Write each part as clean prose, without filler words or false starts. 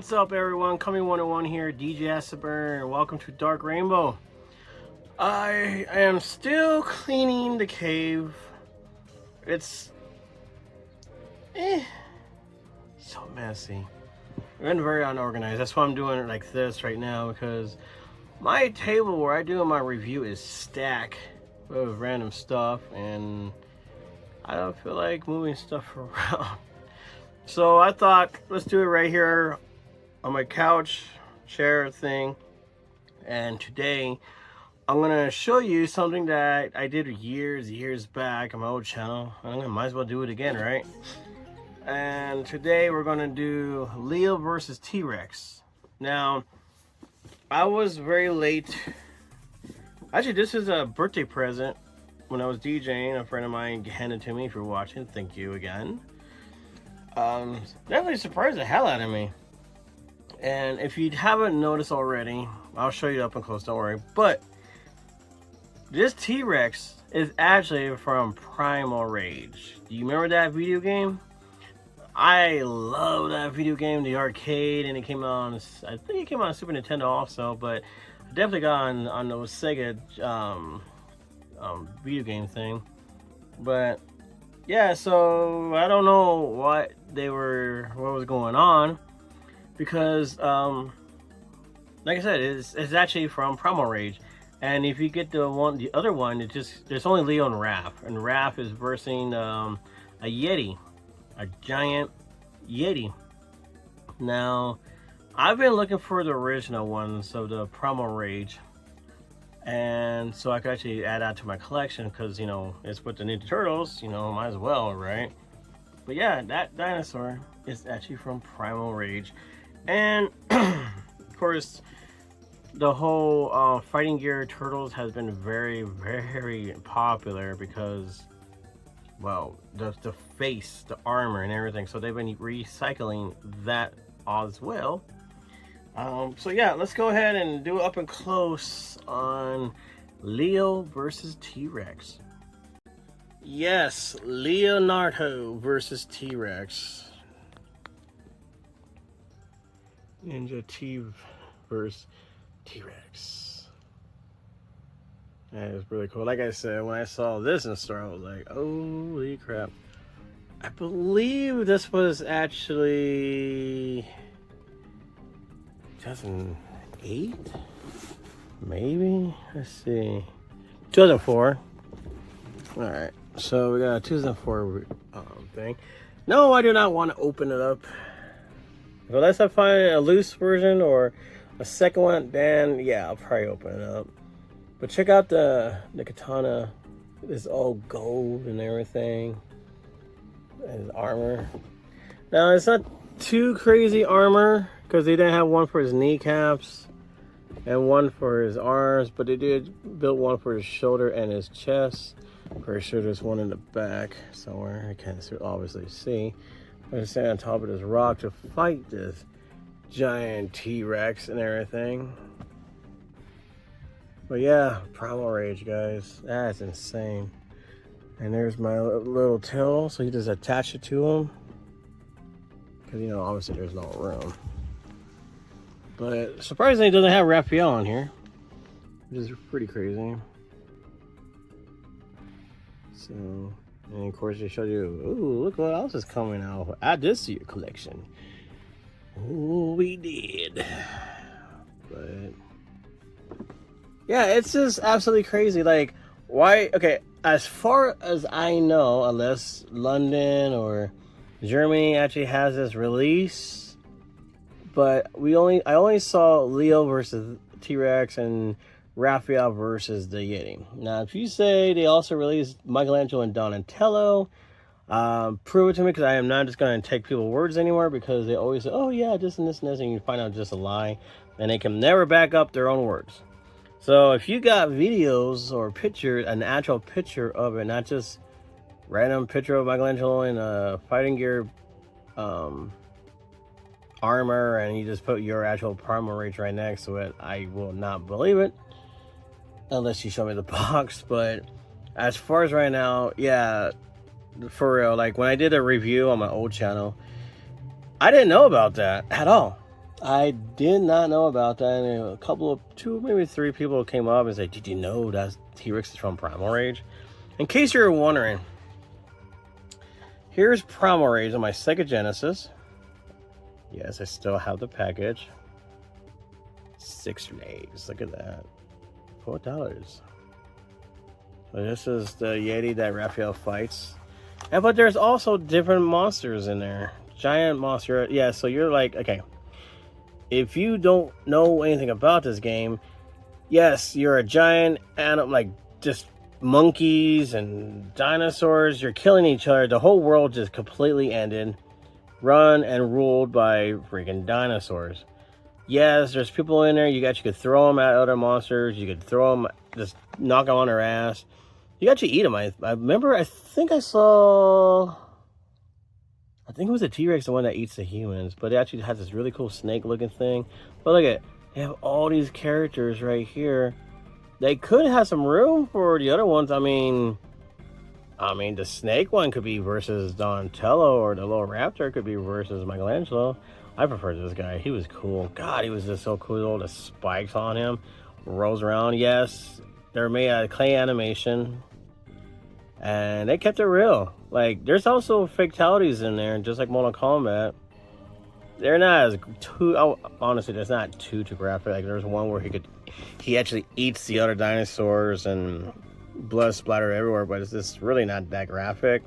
What's up, everyone? Coming 101 here, DJ Asaburn, and welcome to Dark Rainbow. I am still cleaning the cave. It's so messy. I've been very unorganized. That's why I'm doing it like this right now, because my table where I do my review is stacked with random stuff, and I don't feel like moving stuff around. So I thought, let's do it right here on my couch chair thing. And today I'm gonna show you something that I did years back on my old channel. I might as well do it again, right? And today we're gonna do Leo versus T-Rex. Now, I was very late. Actually, this is a birthday present when I was DJing. A friend of mine handed it to me. If you're watching, thank you again. Definitely surprised the hell out of me. And if you haven't noticed already, I'll show you up and close, don't worry. But this T-Rex is actually from Primal Rage. Do you remember that video game? I love that video game, the arcade, and it came on, I think it came on Super Nintendo also, but I definitely got on the Sega video game thing. But yeah, so I don't know what was going on, because like I said, it's actually from Primal Rage. And if you get the other one, there's only Leo and Raph, and Raph is versing a Yeti, a giant Yeti. Now, I've been looking for the original ones of the Primal Rage, and so I could actually add that to my collection, because, you know, it's with the Ninja Turtles, you know, might as well, right? But yeah, that dinosaur is actually from Primal Rage. And of course, the whole fighting gear turtles has been very popular, because, well, the face, the armor and everything, so they've been recycling that as well. So yeah, let's go ahead and do it up and close on Leo versus T-Rex. Yes, Leonardo versus T-Rex. Ninja T versus T-Rex. That is really cool. Like I said, when I saw this in the store, I was like, holy crap. I believe this was actually 2008? Maybe? Let's see. 2004. Alright, so we got a 2004 thing. No, I do not want to open it up. Unless I find a loose version or a second one, then yeah, I'll probably open it up. But check out the katana. It's all gold and everything. And armor. Now, it's not too crazy armor, because they didn't have one for his kneecaps and one for his arms, but they did build one for his shoulder and his chest. Pretty sure there's one in the back somewhere. I can't obviously see. I'm gonna stand on top of this rock to fight this giant T-Rex and everything. But yeah, Primal Rage, guys. That's insane. And there's my little tail, so you just attach it to him. Because, you know, obviously there's no room. But surprisingly, it doesn't have Raphael on here, which is pretty crazy. So, and of course they showed you, ooh, look what else is coming out. Add this to your collection. Ooh, we did. But yeah, it's just absolutely crazy. Like, why? Okay, as far as I know, unless London or Germany actually has this release, but I only saw Leo versus T-Rex and Raphael versus the Yeti. Now, if you say they also released Michelangelo and Donatello, prove it to me, because I am not just going to take people's words anymore, because they always say, oh yeah, this and this and this, and you find out just a lie, and they can never back up their own words. So if you got videos or pictures, an actual picture of it, not just random picture of Michelangelo in a fighting gear armor, and you just put your actual Primal Rage right next to it, I will not believe it. Unless you show me the box. But as far as right now, yeah, for real, like when I did a review on my old channel, I didn't know about that at all. I did not know about that. And a couple of two, maybe three people came up and said, "Did you know that T-Rex is from Primal Rage?" In case you're wondering, here's Primal Rage on my Sega Genesis. Yes, I still have the package. 6 days. Look at that. $4. So this is the Yeti that Raphael fights. And but there's also different monsters in there. Giant monster. Yeah, so you're like, okay. If you don't know anything about this game, yes, you're a giant animal, like just monkeys and dinosaurs. You're killing each other. The whole world just completely ended. Run and ruled by freaking dinosaurs. Yes, there's people in there. You could throw them at other monsters. You could throw them, just knock them on their ass. You actually eat them. I remember, I think it was a T-Rex, the one that eats the humans, but it actually has this really cool snake looking thing. But look at, they have all these characters right here. They could have some room for the other ones. I mean, the snake one could be versus Donatello, or the little raptor could be versus Michelangelo. I prefer this guy. He was cool. God, he was just so cool. The spikes on him, rolls around. Yes, they're made out of clay animation, and they kept it real. Like, there's also fatalities in there, just like Mortal Kombat. They're not as honestly, that's not too graphic. Like, there's one where he actually eats the other dinosaurs and blood splatter everywhere, but it's just really not that graphic.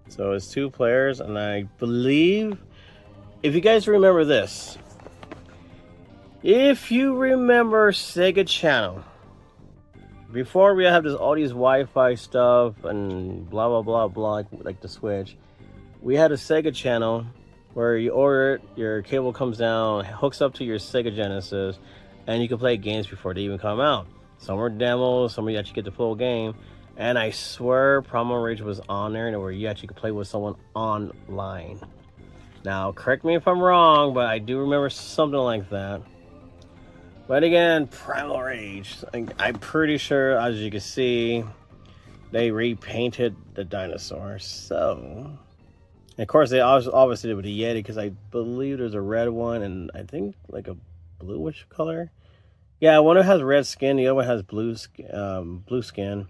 So it's 2 players, and I believe, if you guys remember this, if you remember Sega Channel, before we have all these Wi-Fi stuff and blah blah blah blah, like the Switch, we had a Sega Channel where you order it, your cable comes down, hooks up to your Sega Genesis, and you can play games before they even come out. Some were demos, some you actually get the full game, and I swear Primal Rage was on there, and where you actually could play with someone online. Now, correct me if I'm wrong, but I do remember something like that. But again, Primal Rage, I'm pretty sure, as you can see, they repainted the dinosaurs. So, and of course, they obviously did with the Yeti, because I believe there's a red one, and I think like a bluish color. Yeah, one has red skin, the other one has blue skin.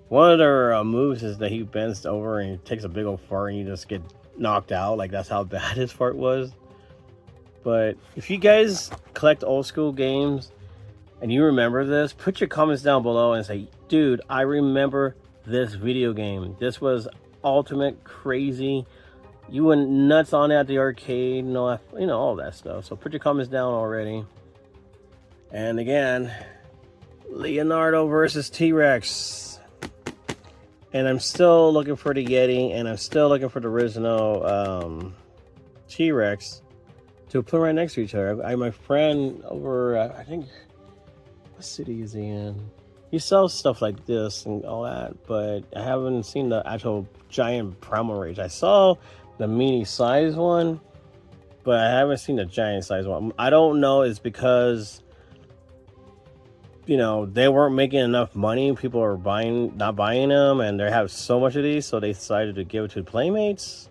One of their moves is that he bends over and he takes a big old fart and you just get knocked out. Like, that's how bad his fart was. But if you guys collect old school games and you remember this, put your comments down below and say, dude, I remember this video game. This was ultimate crazy. You went nuts on it at the arcade and all that, all that stuff. So put your comments down already. And again, Leonardo versus T-Rex. And I'm still looking for the Yeti, and I'm still looking for the original T-Rex to put right next to each other. My friend over, I think, what city is he in? He sells stuff like this and all that, but I haven't seen the actual giant Primal Rage. I saw the mini size one, but I haven't seen the giant size one. I don't know, it's because, they weren't making enough money. People are not buying them, and they have so much of these, so they decided to give it to the Playmates.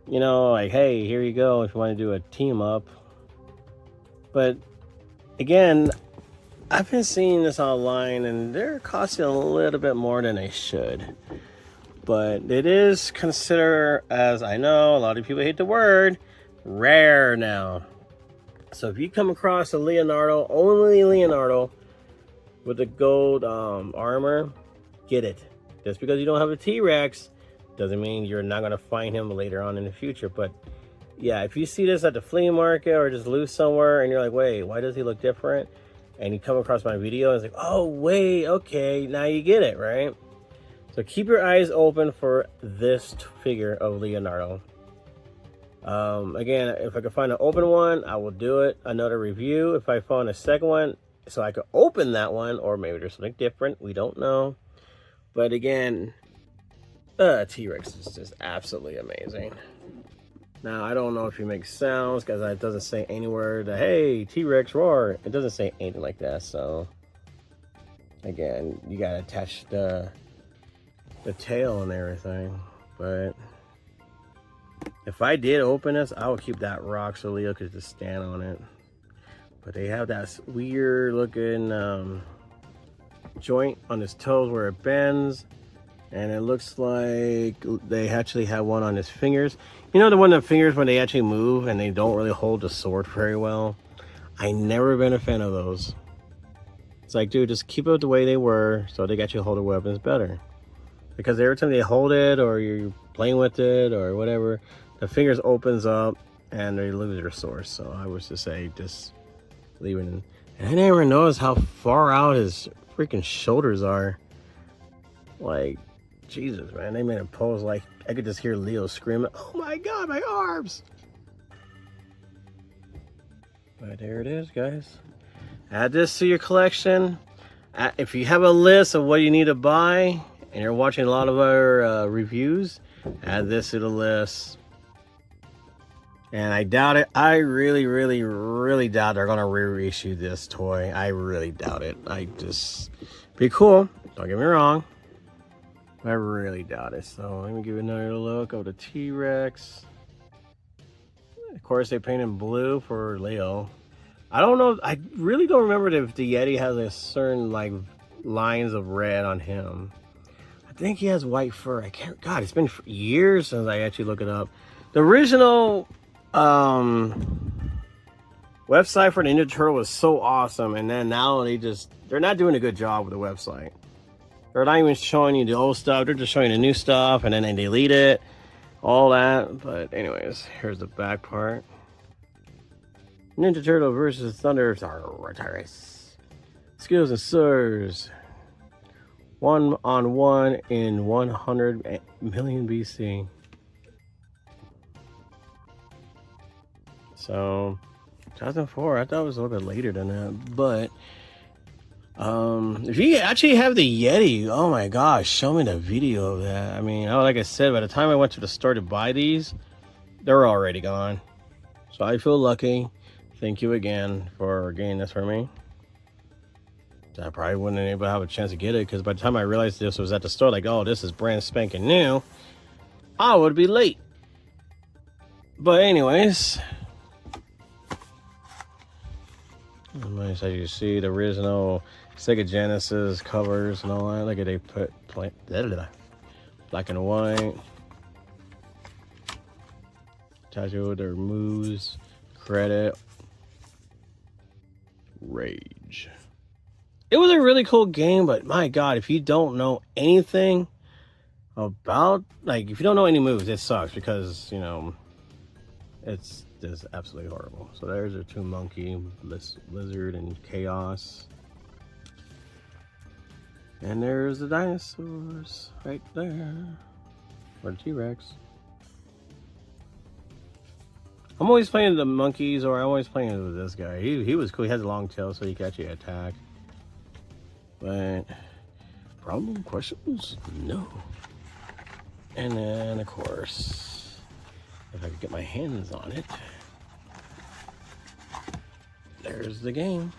Like, hey, here you go if you want to do a team up. But again, I've been seeing this online, and they're costing a little bit more than they should. But it is considered, as I know, a lot of people hate the word, rare now. So if you come across a Leonardo, only Leonardo, with the gold armor, get it. Just because you don't have a T-Rex doesn't mean you're not going to find him later on in the future. But yeah, if you see this at the flea market or just loose somewhere and you're like, wait, why does he look different? And you come across my video and it's like, oh, wait, okay, now you get it, right? So keep your eyes open for this figure of Leonardo. Again, if I can find an open one, I will do it. Another review. If I find a second one, so I could open that one, or maybe there's something different. We don't know. But again, T-Rex is just absolutely amazing. Now, I don't know if he makes sounds, because it doesn't say anywhere that, hey, T-Rex roar. It doesn't say anything like that. So again, you gotta attach the tail and everything. But If I did open this, I would keep that rock so Leo could just stand on it. But they have that weird looking joint on his toes where it bends. And it looks like they actually have one on his fingers. You know, the one on the fingers when they actually move and they don't really hold the sword very well. I never been a fan of those. It's like, dude, just keep it the way they were so they got you hold the weapons better. Because every time they hold it or you're playing with it or whatever, the fingers opens up and they lose their source. So I was to say, just leave it in. And I never noticed how far out his freaking shoulders are. Like, Jesus, man, they made a pose like I could just hear Leo screaming, "Oh my God, my arms!" But there it is, guys. Add this to your collection. If you have a list of what you need to buy and you're watching a lot of our reviews, add this to the list. And I doubt it. I really, really, really doubt they're gonna reissue this toy. I really doubt it. I just be cool. Don't get me wrong. I really doubt it. So let me give it another look of the T-Rex. Of course, they painted blue for Leo. I don't know. I really don't remember if the Yeti has a certain like lines of red on him. I think he has white fur. I can't. God, it's been years since I actually looked it up. The original website for the Ninja Turtle was so awesome, and then now they're not doing a good job with the website. They're not even showing you the old stuff. They're just showing you the new stuff, and then they delete it. All that. But anyways, here's the back part. Ninja Turtle versus Thunder Race. Skills and Sirs. 1-on-1 in 100 million BC. So, 2004. I thought it was a little bit later than that. But if you actually have the Yeti, oh my gosh, show me the video of that. I mean, like I said, by the time I went to the store to buy these, they're already gone. So I feel lucky. Thank you again for getting this for me. I probably wouldn't have been able to have a chance to get it because by the time I realized this was at the store, like, oh, this is brand spanking new, I would be late. But anyways, nice as you see the original Sega Genesis covers and all that. Look at they put black and white. Tattoo with their moves, credit, rage. It was a really cool game, but my God, if you don't know anything about, like, if you don't know any moves, it sucks because, you know, it's just absolutely horrible. So there's our two monkey, lizard, and chaos. And there's the dinosaurs right there. Or the T-Rex. I'm always playing the monkeys, or I'm always playing with this guy. He was cool. He has a long tail, so he can actually attack. But problem, questions? No. And then, of course, if I could get my hands on it, there's the game.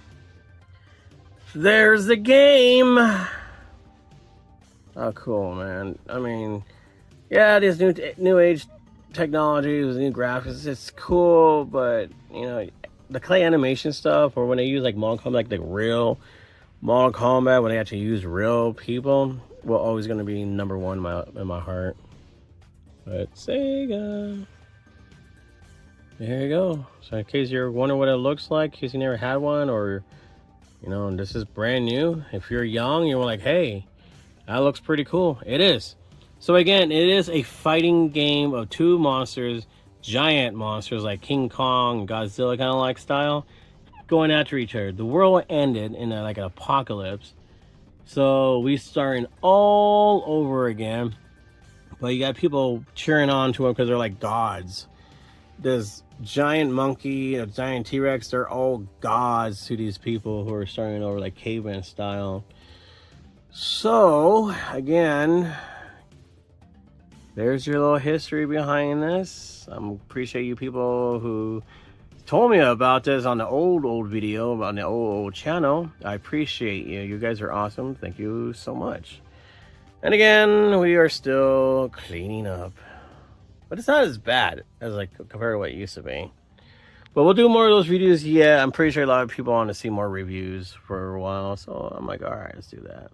There's the game. Oh, cool, man. I mean, yeah, this new age technology with new graphics, it's cool, but you know, the clay animation stuff, or when they use like Mortal Kombat, like real Mortal Kombat, when they actually use real people, will always going to be number one in my heart. But Sega, there you go. So in case you're wondering what it looks like, in case you never had one, or you know, this is brand new. If you're young, you're like, hey, that looks pretty cool. It is. So again, it is a fighting game of two monsters, giant monsters like King Kong, Godzilla kind of like style, going after each other. The world ended in like an apocalypse. So we starting all over again. But you got people cheering on to them because they're like gods. This giant monkey, a giant T-Rex, they're all gods to these people who are starting over like caveman style. So again, there's your little history behind this. I appreciate you people who told me about this on the old video, on the old channel. I appreciate you. You guys are awesome. Thank you so much. And again, we are still cleaning up. but it's not as bad as like compared to what it used to be. But we'll do more of those videos. Yeah, I'm pretty sure a lot of people want to see more reviews for a while, so I'm like, all right, let's do that.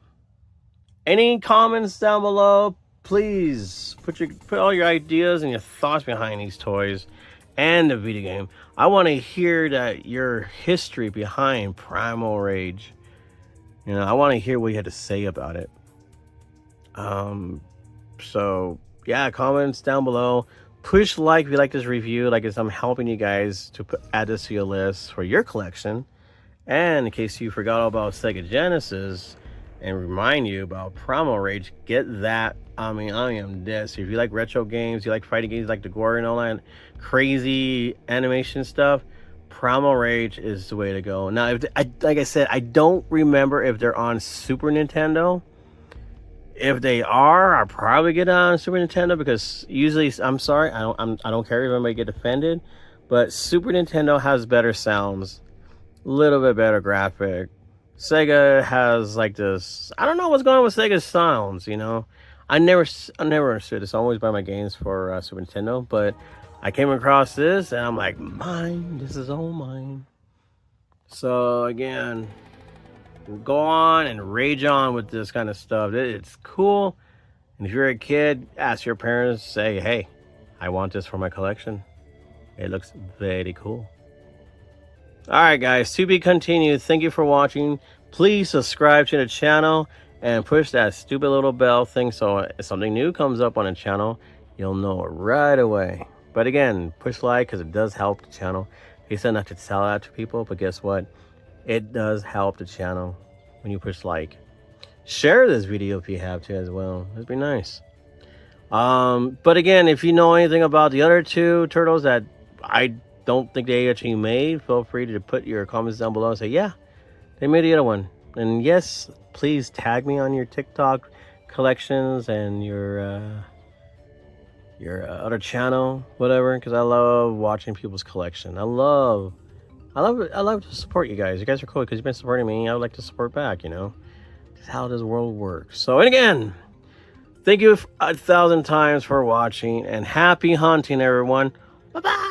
Any comments down below? Please put all your ideas and your thoughts behind these toys and the video game. I want to hear your history behind Primal Rage. You know, I want to hear what you had to say about it. So yeah, comments down below. Push like if you like this review, like as I'm helping you guys to add this to your list for your collection. And in case you forgot about Sega Genesis and remind you about Primal Rage, get that. I mean, I am dead. So if you like retro games, you like fighting games, like the gore and all that crazy animation stuff, Primal Rage is the way to go. Now, like I said, I don't remember if they're on Super Nintendo. If they are, I'll probably get on Super Nintendo because usually, I'm sorry, I don't care if anybody get offended, but Super Nintendo has better sounds, a little bit better graphic. Sega has like this. I don't know what's going on with Sega's sounds. You know, I never understood this. I always buy my games for Super Nintendo, but I came across this and I'm like, mine. This is all mine. So again, go on and rage on with this kind of stuff. It's cool. And if you're a kid, ask your parents, say, hey, I want this for my collection. It looks very cool. All right, guys, to be continued. Thank you for watching. Please subscribe to the channel and push that stupid little bell thing so if something new comes up on the channel, you'll know it right away. But again, push like because it does help the channel. He said not to tell that to people, but guess what? It does help the channel when you push like. Share this video if you have to as well. That'd be nice. But again, if you know anything about the other two turtles that I don't think they actually made, feel free to put your comments down below and say, yeah, they made the other one. And yes, please tag me on your TikTok collections and your other channel, whatever, because I love watching people's collection. I love to support you guys. You guys are cool because you've been supporting me. I would like to support back, you know. That's how this world works. So, and again, thank you 1,000 times for watching and happy hunting, everyone. Bye-bye.